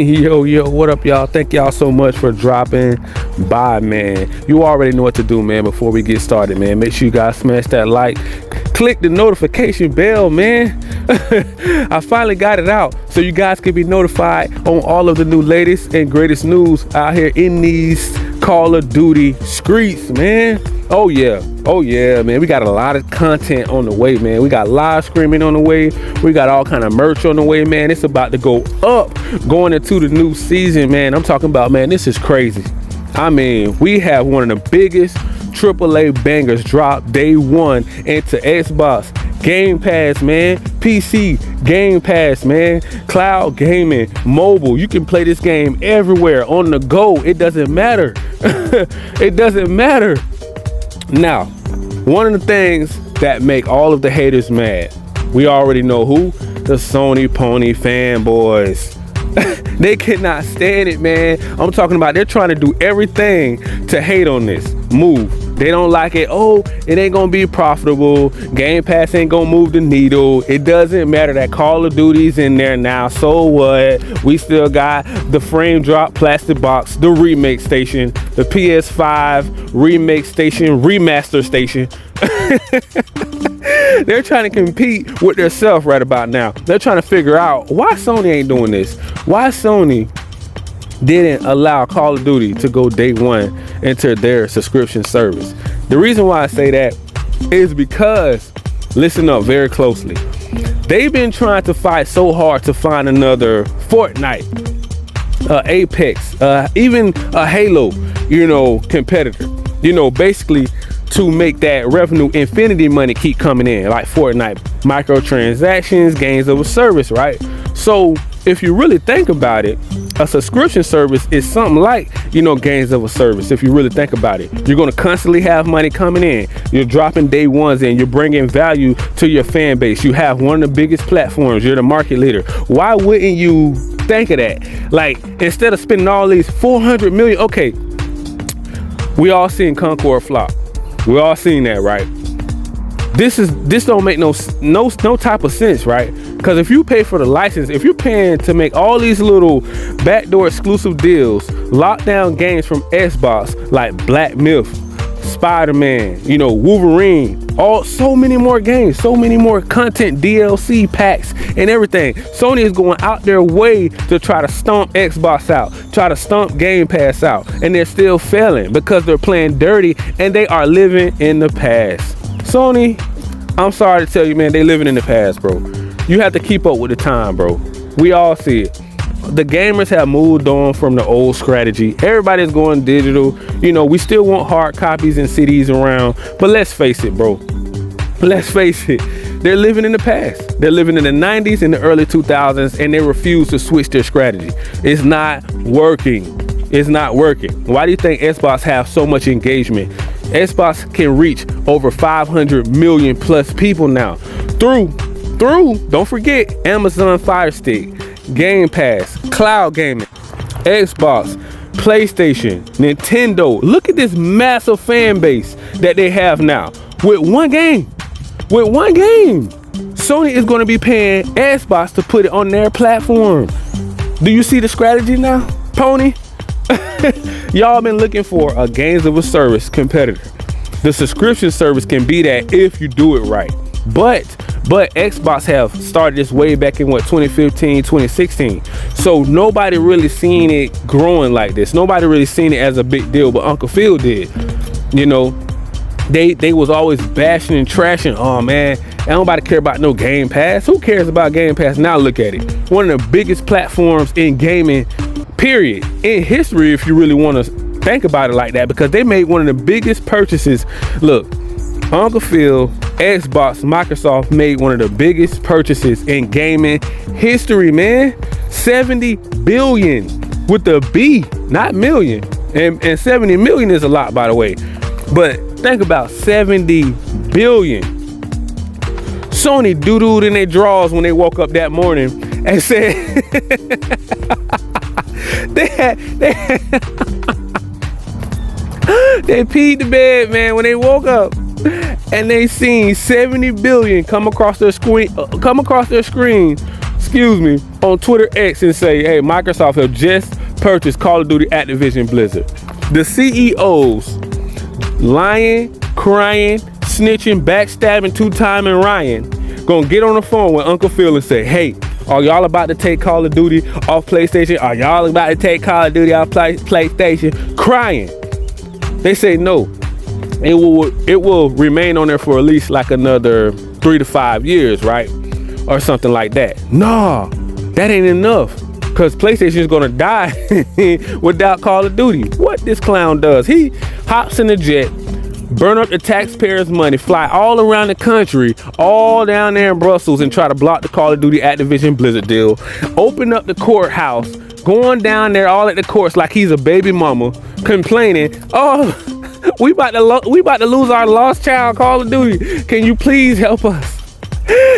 Yo, what up, y'all? Thank y'all so much for dropping by, man. You already know what to do, man. Before we get started, man, make sure you guys smash that like, click the notification bell, man. I finally got it out so you guys can be notified on all of the new latest and greatest news out here in these Call of Duty streets, man. Oh yeah, man. We got a lot of content on the way, man. We got live streaming on the way. We got all kind of merch on the way, man. It's about to go up going into the new season, man. I'm talking about, man, this is crazy. I mean, we have one of the biggest AAA bangers drop day one into Xbox Game Pass, man. PC Game Pass, man. Cloud gaming, mobile. You can play this game everywhere on the go. It doesn't matter. It doesn't matter. Now, one of the things that make all of the haters mad, we already know who. The Sony pony fanboys. They cannot stand it, man. I'm talking about they're trying to do everything to hate on this move. They don't like it. Oh, it ain't gonna be profitable. Game Pass ain't gonna move the needle. It doesn't matter that Call of Duty's in there now. So what? We still got the frame drop plastic box, the remake station, the PS5 remake station, remaster station. They're trying to compete with themselves right about now. They're trying to figure out why Sony ain't doing this. Why Sony didn't allow Call of Duty to go day one into their subscription service. The reason why I say that is because, listen up very closely, they've been trying to fight so hard to find another Fortnite, Apex, even a Halo, competitor, basically to make that revenue infinity money keep coming in, like Fortnite, microtransactions, games of a service, right? So if you really think about it, a subscription service is something like, games of a service. If you really think about it, you're going to constantly have money coming in. You're dropping day ones in. You're bringing value to your fan base. You have one of the biggest platforms. You're the market leader. Why wouldn't you think of that? Like, instead of spending all these 400 million, okay, we all seen Concord flop. We all seen that, right? This don't make no type of sense, right? Because if you pay for the license, if you're paying to make all these little backdoor exclusive deals, lockdown games from Xbox like Black Myth, Spider-Man, Wolverine, so many more games, so many more content, DLC packs and everything. Sony is going out their way to try to stomp Xbox out, try to stomp Game Pass out, and they're still failing because they're playing dirty and they are living in the past. Sony, I'm sorry to tell you, man, they living in the past, bro. You have to keep up with the time, bro. We all see it. The gamers have moved on from the old strategy. Everybody's going digital. We still want hard copies and CDs around, but let's face it, bro. Let's face it. They're living in the past. They're living in the 90s and the early 2000s, and they refuse to switch their strategy. It's not working. It's not working. Why do you think Xbox have so much engagement? Xbox can reach over 500 million plus people now through, don't forget, Amazon Fire Stick, Game Pass, cloud gaming, Xbox, PlayStation, Nintendo. Look at this massive fan base that they have now with one game. Sony is going to be paying Xbox to put it on their platform. Do you see the strategy now, Pony? Y'all been looking for a games of a service competitor. The subscription service can be that if you do it right. But Xbox have started this way back in 2015, 2016. So nobody really seen it growing like this. Nobody really seen it as a big deal, but Uncle Phil did. They was always bashing and trashing. Oh man, ain't nobody care about no Game Pass. Who cares about Game Pass? Now look at it. One of the biggest platforms in gaming, period, in history, if you really want to think about it like that, because they made one of the biggest purchases. Look, Uncle Phil, Xbox, Microsoft made one of the biggest purchases in gaming history, man. 70 billion with the B, not million. And 70 million is a lot, by the way. But think about 70 billion. Sony doodled in their drawers when they woke up that morning and said they peed the bed, man, when they woke up and they seen 70 billion come across their screen on Twitter X and say, hey, Microsoft have just purchased Call of Duty Activision Blizzard. The CEOs lying, crying, snitching, backstabbing, two-timing Ryan gonna get on the phone with Uncle Phil and say, hey, are y'all about to take Call of Duty off PlayStation? Are y'all about to take Call of Duty off PlayStation? Crying. They say no. It will remain on there for at least like another 3 to 5 years, right? Or something like that. Nah, that ain't enough. Because PlayStation is gonna die without Call of Duty. What this clown does, he hops in a jet, burn up the taxpayers' money, fly all around the country, all down there in Brussels, and try to block the Call of Duty Activision Blizzard deal. Open up the courthouse, going down there all at the courts like he's a baby mama, complaining, oh, we about to lose our lost child, Call of Duty. Can you please help us?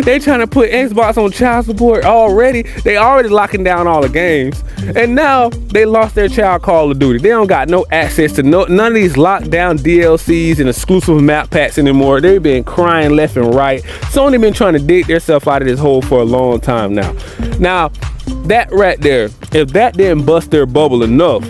They trying to put Xbox on child support already. They already locking down all the games, and now they lost their child, Call of Duty. They don't got no access to none of these lockdown DLCs and exclusive map packs anymore. They've been crying left and right. Sony been trying to dig themselves out of this hole for a long time now. Now, that right there, if that didn't bust their bubble enough,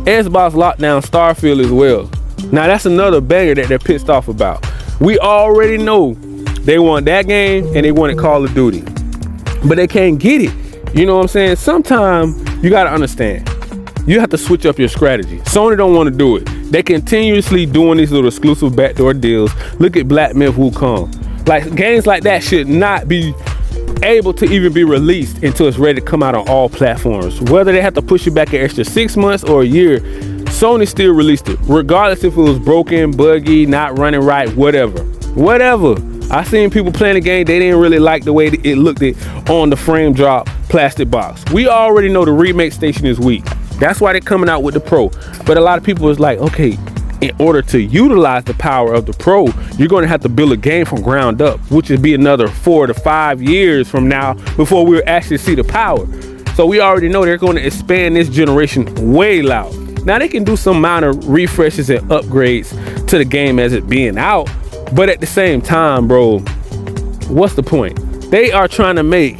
Xbox locked down Starfield as well. Now that's another banger that they're pissed off about. We already know they want that game and they wanted Call of Duty, but they can't get it. You know what I'm saying? Sometimes you gotta understand, you have to switch up your strategy. Sony don't want to do it. They continuously doing these little exclusive backdoor deals. Look at Black Myth Wukong. Like, games like that should not be able to even be released until it's ready to come out on all platforms. Whether they have to push it back an extra 6 months or a year, Sony still released it, regardless if it was broken, buggy, not running right, whatever. I seen people playing the game, they didn't really like the way it looked on the frame drop plastic box. We already know the remake station is weak. That's why they're coming out with the Pro. But a lot of people is like, okay, in order to utilize the power of the Pro, you're going to have to build a game from ground up, which would be another 4 to 5 years from now before we'll actually see the power. So we already know they're going to expand this generation way loud. Now they can do some minor refreshes and upgrades to the game as it being out. But at the same time, bro, what's the point? They are trying to make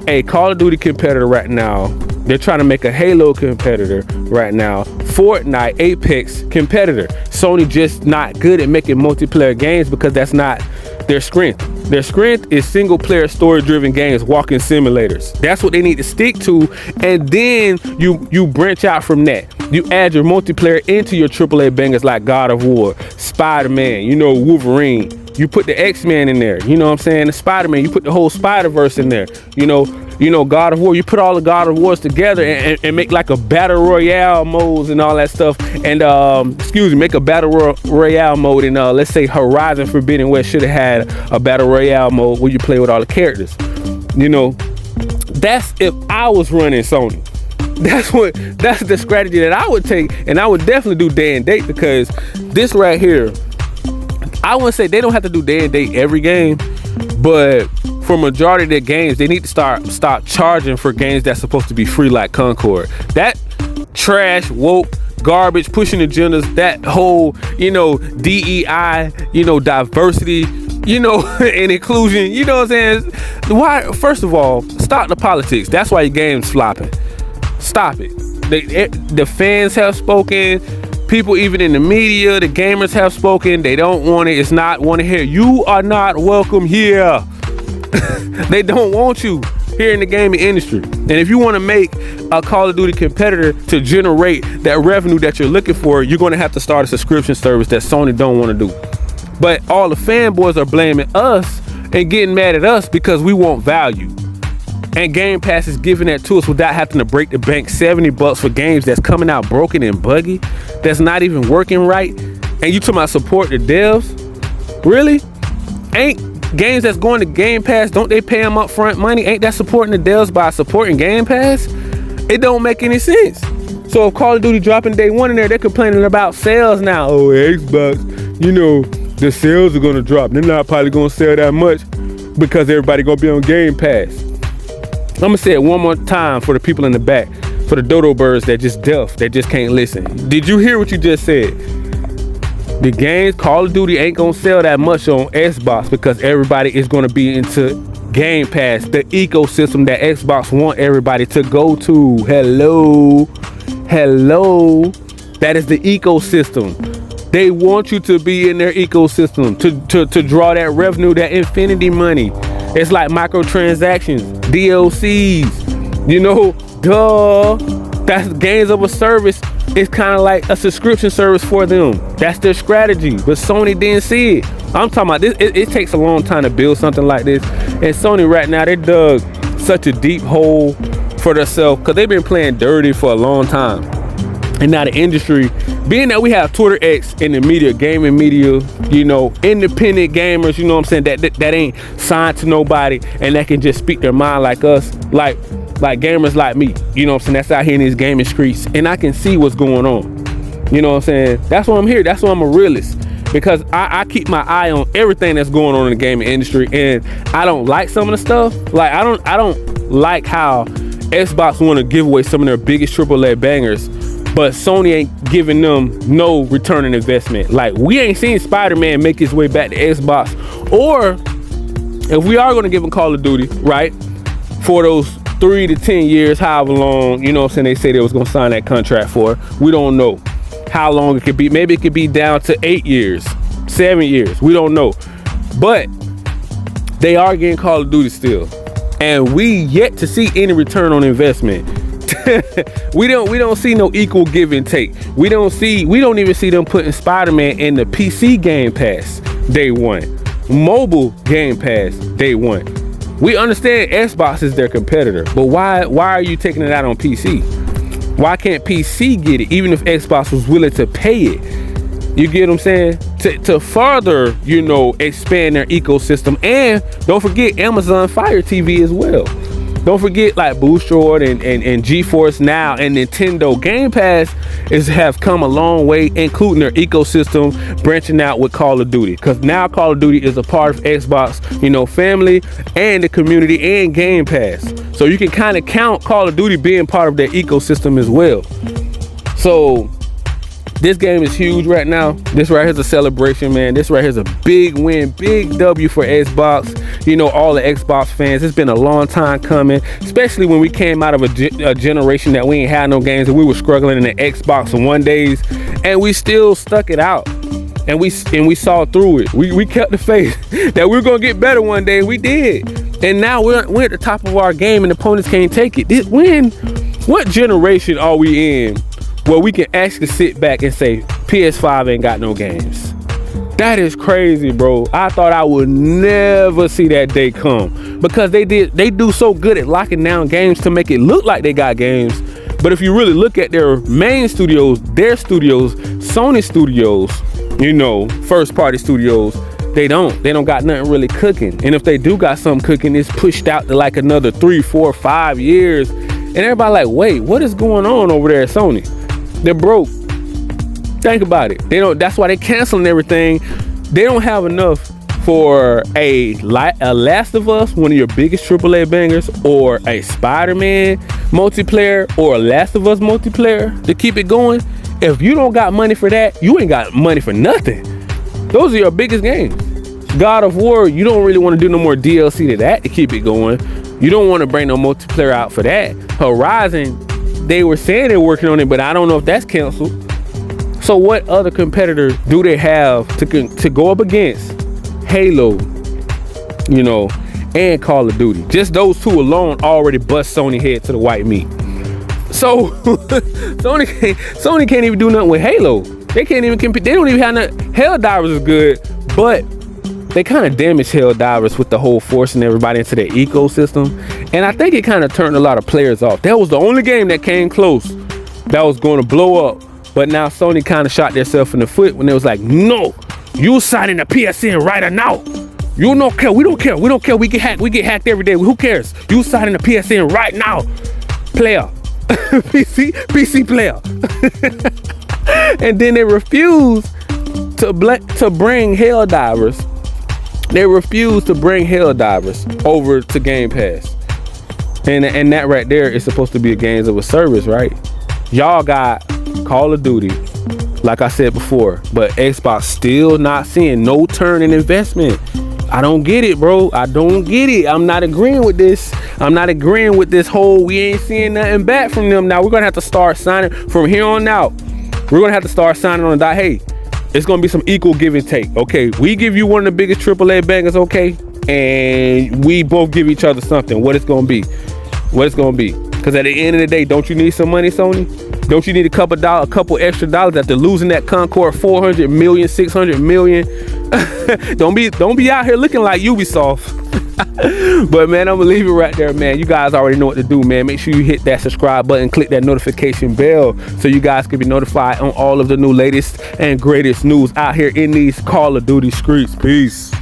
a Call of Duty competitor right now. They're trying to make a Halo competitor right now. Fortnite, Apex competitor. Sony just not good at making multiplayer games because that's not their strength. Their strength is single player story driven games, walking simulators. That's what they need to stick to. And then you branch out from that. You add your multiplayer into your AAA bangers like God of War, Spider-Man, Wolverine. You put the X-Men in there, you know what I'm saying? The Spider-Man, you put the whole Spider-Verse in there, God of War. You put all the God of Wars together and make like a battle royale modes and all that stuff. And make a battle royale mode in let's say Horizon Forbidden West should have had a battle royale mode where you play with all the characters. That's if I was running Sony. That's the strategy that I would take, and I would definitely do day and date, because this right here, I wouldn't say they don't have to do day and date every game, but for majority of their games, they need to stop charging for games that's supposed to be free, like Concord. That trash, woke, garbage, pushing agendas, that whole, DEI, diversity, and inclusion, you know what I'm saying? Why? First of all, stop the politics. That's why your game's flopping. Stop it. The fans have spoken. People even in the media, the gamers have spoken. They don't want it. It's not want to hear. You are not welcome here. They don't want you here in the gaming industry. And if you want to make a Call of Duty competitor to generate that revenue that you're looking for, you're going to have to start a subscription service that Sony don't want to do. But all the fanboys are blaming us and getting mad at us because we want value. And Game Pass is giving that to us without having to break the bank $70 for games that's coming out broken and buggy, that's not even working right. And you talking about support the devs? Really? Ain't games that's going to Game Pass, don't they pay them upfront money? Ain't that supporting the devs by supporting Game Pass? It don't make any sense. So if Call of Duty dropping day one in there, they're complaining about sales now. Oh, Xbox, the sales are going to drop. They're not probably going to sell that much because everybody going to be on Game Pass. I'm gonna say it one more time for the people in the back, for the dodo birds that just deaf, that just can't listen. Did you hear what you just said? The games, Call of Duty ain't gonna sell that much on Xbox because everybody is gonna be into Game Pass, the ecosystem that Xbox want everybody to go to. Hello. That is the ecosystem. They want you to be in their ecosystem to draw that revenue, that infinity money. It's like microtransactions, DLCs, you know, duh. That's games of a service. It's kind of like a subscription service for them. That's their strategy. But Sony didn't see it. I'm talking about this. It takes a long time to build something like this. And Sony right now, they dug such a deep hole for themselves because they've been playing dirty for a long time. And now the industry, being that we have Twitter X in the media, gaming media, you know, independent gamers, you know what I'm saying, that ain't signed to nobody and that can just speak their mind like us, like gamers like me, you know what I'm saying, that's out here in these gaming streets, and I can see what's going on. You know what I'm saying? That's why I'm here. That's why I'm a realist, because I keep my eye on everything that's going on in the gaming industry, and I don't like some of the stuff. Like I don't like how Xbox want to give away some of their biggest AAA bangers, but Sony ain't giving them no return on investment. Like, we ain't seen Spider-Man make his way back to Xbox. Or if we are going to give him Call of Duty, right, for those 3 to 10 years, however long, you know what I'm saying, they say they was going to sign that contract for. We don't know how long it could be. Maybe it could be down to 8 years, 7 years. We don't know. But they are getting Call of Duty still. And we yet to see any return on investment. we don't see no equal give and take. We don't even see them putting Spider-Man in the PC Game Pass day one, mobile Game Pass day one. We understand Xbox is their competitor, but why are you taking it out on PC? Why can't PC get it, even if Xbox was willing to pay it? You get what I'm saying? To further, you know, expand their ecosystem. And don't forget Amazon Fire TV as well. Don't forget like Boostrode and GeForce Now and Nintendo. Game Pass have come a long way, including their ecosystem, branching out with Call of Duty. Because now Call of Duty is a part of Xbox, you know, family and the community and Game Pass. So you can kind of count Call of Duty being part of their ecosystem as well. So this game is huge right now. This right here is a celebration, man. This right here is a big win, big W for Xbox. You know, all the Xbox fans, it's been a long time coming, especially when we came out of a generation that we ain't had no games and we were struggling in the Xbox One days, and we still stuck it out. And we saw through it. We kept the faith that we were gonna get better one day. We did. And now we're at the top of our game and opponents can't take it. What generation are we in where we can actually sit back and say PS5 ain't got no games? That is crazy, bro. I thought I would never see that day come, because they do so good at locking down games to make it look like they got games. But if you really look at their main studios, their studios, Sony studios, you know, first party studios, they don't got nothing really cooking. And if they do got something cooking, it's pushed out to like another 3, 4, 5 years. And everybody like, wait, what is going on over there at Sony? They're broke. Think about it. That's why they're canceling everything. They don't have enough for a Last of Us, one of your biggest AAA bangers, or a Spider-Man multiplayer, or a Last of Us multiplayer to keep it going. If you don't got money for that, you ain't got money for nothing. Those are your biggest games. God of War, you don't really want to do no more DLC to that to keep it going. You don't want to bring no multiplayer out for that. Horizon, they were saying they're working on it, but I don't know if that's canceled. So what other competitor do they have to go up against Halo, you know, and Call of Duty? Just those two alone already bust Sony head to the white meat. So Sony can't even do nothing with Halo. They can't even compete. They don't even have nothing. Helldivers is good, but they kind of damaged Helldivers with the whole forcing everybody into their ecosystem. And I think it kind of turned a lot of players off. That was the only game that came close that was going to blow up. But now Sony kind of shot themselves in the foot when they was like, no, you signing a PSN right now. You don't care. We don't care. We don't care. We get hacked every day. Who cares? You signing a PSN right now. Player. PC player. And then they refuse to bring Helldivers. They refuse to bring Helldivers over to Game Pass. And that right there is supposed to be a games of a service, right? Y'all got Call of Duty, like I said before, but Xbox still not seeing no turn in investment. I don't get it, bro. I don't get it. I'm not agreeing with this. I'm not agreeing with this whole we ain't seeing nothing back from them. Now we're gonna have to start signing from here on out. We're gonna have to start signing on the dot. Hey, it's gonna be some equal give and take. Okay, we give you one of the biggest AAA bangers, okay, and we both give each other something. What it's gonna be? What it's gonna be? Because at the end of the day, don't you need some money, Sony? Don't you need a couple extra dollars after losing that Concord 400 million, 600 million? don't be out here looking like Ubisoft. But man, I'm gonna leave it right there, man. You guys already know what to do, man. Make sure you hit that subscribe button, click that notification bell so you guys can be notified on all of the new latest and greatest news out here in these Call of Duty streets. Peace.